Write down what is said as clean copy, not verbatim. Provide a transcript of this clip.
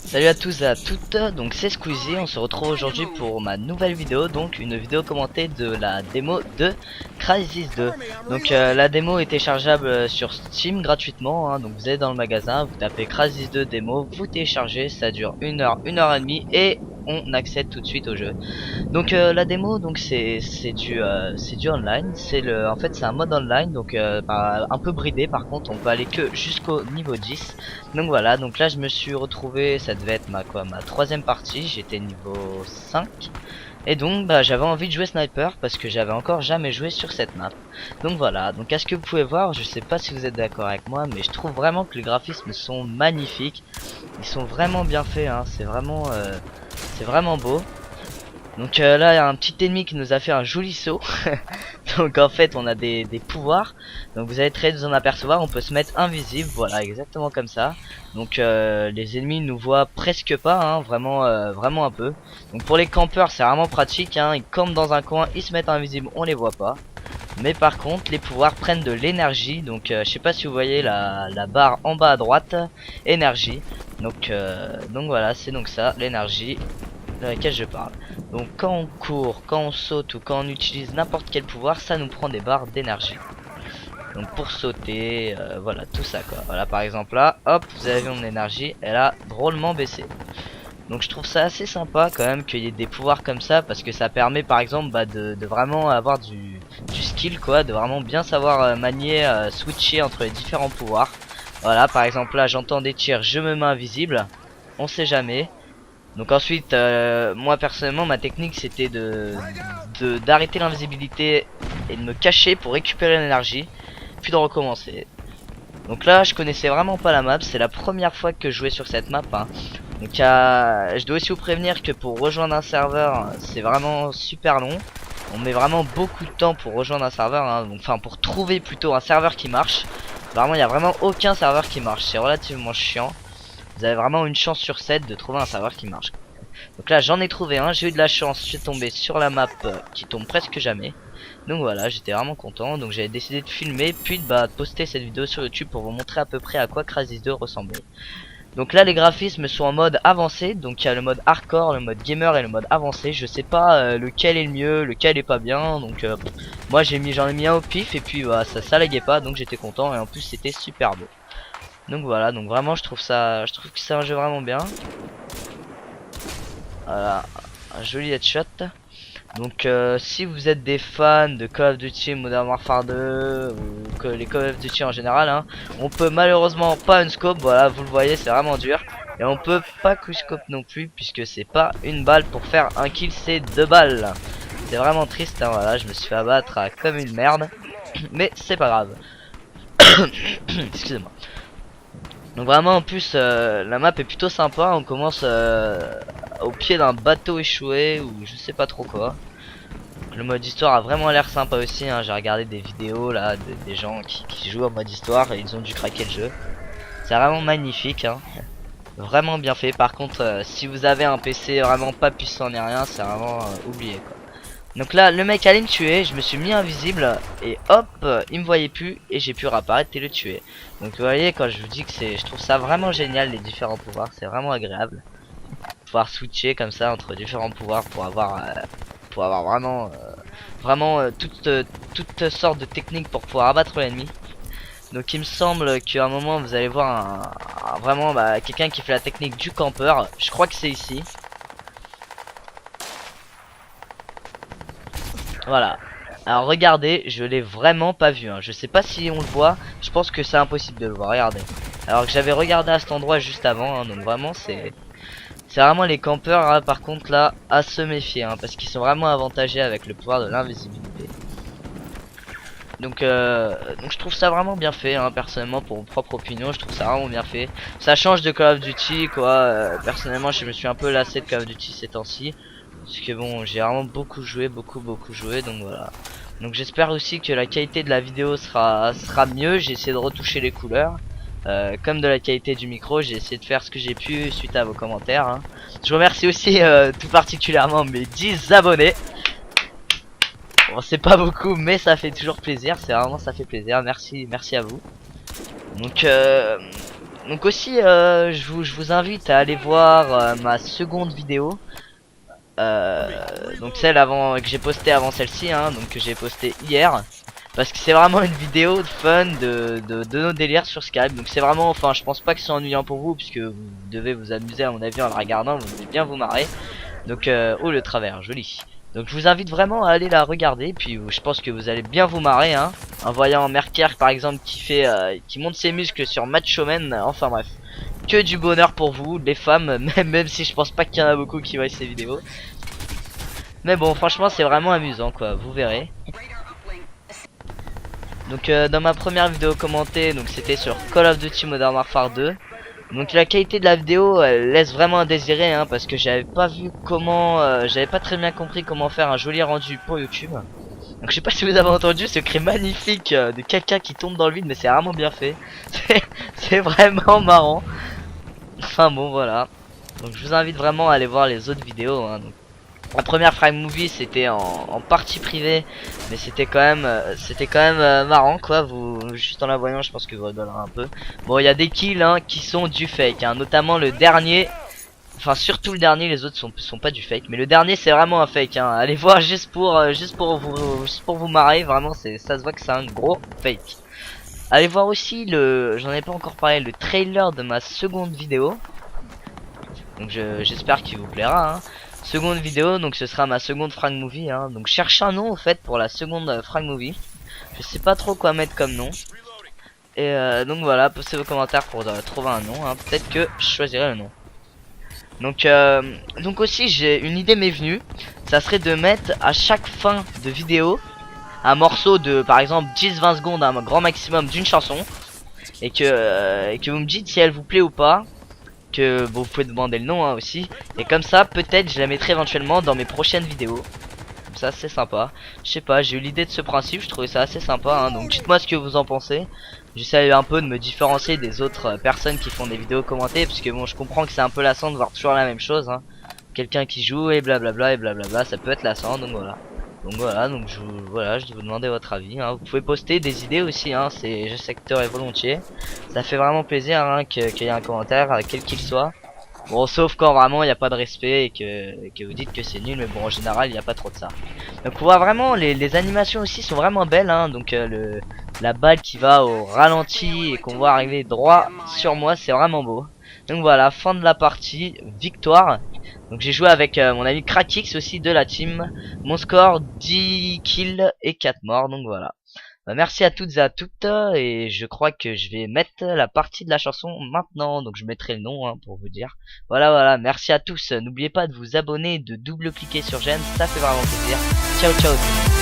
Salut à tous et à toutes, donc c'est Squeezie, on se retrouve aujourd'hui pour ma nouvelle vidéo, donc une vidéo commentée de la démo de Crysis 2. Donc la démo est téléchargeable sur Steam gratuitement, donc vous allez dans le magasin, vous tapez Crysis 2 démo, vous téléchargez, ça dure une heure et demie et on accède tout de suite au jeu. Donc la démo, donc c'est du online, c'est un mode online, donc un peu bridé. Par contre on peut aller que jusqu'au niveau 10. Donc voilà, donc là je me suis retrouvé, ça devait être ma troisième partie, j'étais niveau 5. Et donc bah j'avais envie de jouer sniper parce que j'avais encore jamais joué sur cette map. Donc voilà, donc à ce que vous pouvez voir, je sais pas si vous êtes d'accord avec moi, mais je trouve vraiment que les graphismes sont magnifiques. Ils sont vraiment bien faits, c'est vraiment beau. Donc là il y a un petit ennemi qui nous a fait un joli saut. Donc en fait on a des pouvoirs. Donc vous allez très vous en apercevoir, on peut se mettre invisible, voilà exactement comme ça. Donc les ennemis nous voient presque pas, vraiment un peu. Donc pour les campeurs c'est vraiment pratique, ils campent dans un coin, ils se mettent invisibles, on les voit pas. Mais par contre les pouvoirs prennent de l'énergie. Donc je sais pas si vous voyez la barre en bas à droite, énergie. Donc voilà, c'est donc ça, l'énergie de laquelle je parle. Donc quand on court, quand on saute ou quand on utilise n'importe quel pouvoir, ça nous prend des barres d'énergie. Donc pour sauter, voilà tout ça quoi. Voilà par exemple là, hop, vous avez vu mon énergie, elle a drôlement baissé. Donc je trouve ça assez sympa quand même qu'il y ait des pouvoirs comme ça, parce que ça permet par exemple de vraiment avoir du skill quoi, de vraiment bien savoir manier, switcher entre les différents pouvoirs. Voilà par exemple là j'entends des tirs, je me mets invisible, on sait jamais. Donc ensuite, moi personnellement, ma technique c'était d'arrêter l'invisibilité et de me cacher pour récupérer l'énergie, puis de recommencer. Donc là, je connaissais vraiment pas la map, c'est la première fois que je jouais sur cette map. Donc je dois aussi vous prévenir que pour rejoindre un serveur, c'est vraiment super long. On met vraiment beaucoup de temps pour rejoindre un serveur, enfin pour trouver plutôt un serveur qui marche. Vraiment, il n'y a vraiment aucun serveur qui marche, c'est relativement chiant. Vous avez vraiment une chance sur 7 de trouver un serveur qui marche. Donc là j'en ai trouvé un, j'ai eu de la chance, je suis tombé sur la map qui tombe presque jamais. Donc voilà, j'étais vraiment content, donc j'avais décidé de filmer puis de poster cette vidéo sur YouTube pour vous montrer à peu près à quoi Crysis 2 ressemblait. Donc là les graphismes sont en mode avancé, donc il y a le mode hardcore, le mode gamer et le mode avancé. Je sais pas lequel est le mieux, lequel est pas bien, donc moi j'en ai mis un au pif et puis ça laguait pas, donc j'étais content et en plus c'était super beau. Donc voilà, donc vraiment je trouve que c'est un jeu vraiment bien. Voilà, un joli headshot. Donc si vous êtes des fans de Call of Duty Modern Warfare 2 ou que les Call of Duty en général, on peut malheureusement pas un scope, voilà vous le voyez c'est vraiment dur. Et on peut pas quickscope non plus puisque c'est pas une balle pour faire un kill, c'est 2 balles. C'est vraiment triste, voilà je me suis fait abattre comme une merde. Mais c'est pas grave. Excusez-moi. Donc vraiment en plus la map est plutôt sympa, on commence au pied d'un bateau échoué ou je sais pas trop quoi. Le mode histoire a vraiment l'air sympa aussi, j'ai regardé des vidéos là des gens qui jouent en mode histoire et ils ont dû craquer le jeu. C'est vraiment magnifique, vraiment bien fait. Par contre si vous avez un PC vraiment pas puissant ni rien, c'est vraiment oublié quoi. Donc là le mec allait me tuer, je me suis mis invisible et hop il me voyait plus et j'ai pu réapparaître et le tuer. Donc vous voyez quand je vous dis que je trouve ça vraiment génial les différents pouvoirs, c'est vraiment agréable. Pouvoir switcher comme ça entre différents pouvoirs pour avoir vraiment toutes sortes de techniques pour pouvoir abattre l'ennemi. Donc il me semble qu'à un moment vous allez voir vraiment quelqu'un qui fait la technique du campeur, je crois que c'est ici. Voilà. Alors regardez, je l'ai vraiment pas vu, je sais pas si on le voit, je pense que c'est impossible de le voir, regardez. Alors que j'avais regardé à cet endroit juste avant, donc vraiment c'est vraiment les campeurs par contre là à se méfier, parce qu'ils sont vraiment avantagés avec le pouvoir de l'invisibilité. Donc je trouve ça vraiment bien fait, personnellement pour mon propre opinion, je trouve ça vraiment bien fait. Ça change de Call of Duty quoi, personnellement je me suis un peu lassé de Call of Duty ces temps-ci. Parce que bon, j'ai vraiment beaucoup joué, beaucoup joué, donc voilà. Donc j'espère aussi que la qualité de la vidéo sera mieux. J'ai essayé de retoucher les couleurs, comme de la qualité du micro. J'ai essayé de faire ce que j'ai pu suite à vos commentaires. Je remercie aussi tout particulièrement mes 10 abonnés. Bon, c'est pas beaucoup, mais ça fait toujours plaisir. C'est vraiment, ça fait plaisir. Merci à vous. Donc Donc aussi, je vous invite à aller voir ma seconde vidéo. Donc celle avant que j'ai postée avant celle-ci, hein, donc que j'ai postée hier. Parce que c'est vraiment une vidéo de fun de nos délires sur Skype. Donc c'est vraiment, enfin je pense pas que c'est ennuyant pour vous, puisque vous devez vous amuser à mon avis en le regardant, vous devez bien vous marrer. Donc oh le travers, joli. Donc je vous invite vraiment à aller la regarder, puis je pense que vous allez bien vous marrer, hein, en voyant Merker par exemple qui fait, qui monte ses muscles sur Macho Man. Enfin bref, que du bonheur pour vous, les femmes, même si je pense pas qu'il y en a beaucoup qui voient ces vidéos. Mais bon, franchement c'est vraiment amusant quoi, vous verrez. Donc dans ma première vidéo commentée, donc c'était sur Call of Duty Modern Warfare 2. Donc la qualité de la vidéo elle laisse vraiment à désirer, hein, parce que j'avais pas vu comment, j'avais pas très bien compris comment faire un joli rendu pour YouTube. Donc je sais pas si vous avez entendu ce cri magnifique de quelqu'un qui tombe dans le vide, mais c'est vraiment bien fait. C'est vraiment marrant. Enfin bon voilà. Donc je vous invite vraiment à aller voir les autres vidéos, hein. Donc, la première Frag Movie c'était en partie privée, mais c'était quand même marrant quoi. Vous juste en la voyant, je pense que vous rigolerez un peu. Bon, il y a des kills hein, qui sont du fake, hein, notamment le dernier. Enfin surtout le dernier, les autres sont pas du fake, mais le dernier c'est vraiment un fake, hein. Allez voir juste pour vous marrer, vraiment ça se voit que c'est un gros fake. Allez voir aussi j'en ai pas encore parlé, le trailer de ma seconde vidéo. Donc j'espère qu'il vous plaira, hein. Seconde vidéo, donc ce sera ma seconde Frag Movie, hein. Donc cherche un nom en fait pour la seconde Frag Movie. Je sais pas trop quoi mettre comme nom. Et donc voilà, postez vos commentaires pour trouver un nom, hein. Peut-être que je choisirai le nom. Donc aussi j'ai une idée m'est venue. Ça serait de mettre à chaque fin de vidéo un morceau de par exemple 10-20 secondes, un grand maximum d'une chanson. Et que vous me dites si elle vous plaît ou pas. Que bon, vous pouvez demander le nom hein, aussi. Et comme ça peut-être je la mettrai éventuellement dans mes prochaines vidéos. Comme ça c'est sympa. Je sais pas, j'ai eu l'idée de ce principe, je trouvais ça assez sympa, hein. Donc dites-moi ce que vous en pensez. J'essaie un peu de me différencier des autres personnes qui font des vidéos commentées, parce que bon je comprends que c'est un peu lassant de voir toujours la même chose, hein. Quelqu'un qui joue et blablabla, ça peut être lassant, donc voilà. Donc je vous demander votre avis, hein. Vous pouvez poster des idées aussi, hein, j'accepterai volontiers. Ça fait vraiment plaisir hein, qu'il y ait un commentaire, quel qu'il soit. Bon, sauf quand vraiment il n'y a pas de respect et que vous dites que c'est nul, mais bon en général il n'y a pas trop de ça. Donc on voit vraiment les animations aussi sont vraiment belles, hein. Donc la balle qui va au ralenti et qu'on voit arriver droit sur moi, c'est vraiment beau. Donc voilà, fin de la partie, victoire. Donc j'ai joué avec mon ami Krakix aussi de la team. Mon score 10 kills et 4 morts, donc voilà. Bah, merci à toutes et à toutes, et je crois que je vais mettre la partie de la chanson maintenant, donc je mettrai le nom hein, pour vous dire. Voilà, merci à tous, n'oubliez pas de vous abonner, de double-cliquer sur j'aime, ça fait vraiment plaisir. Ciao ciao.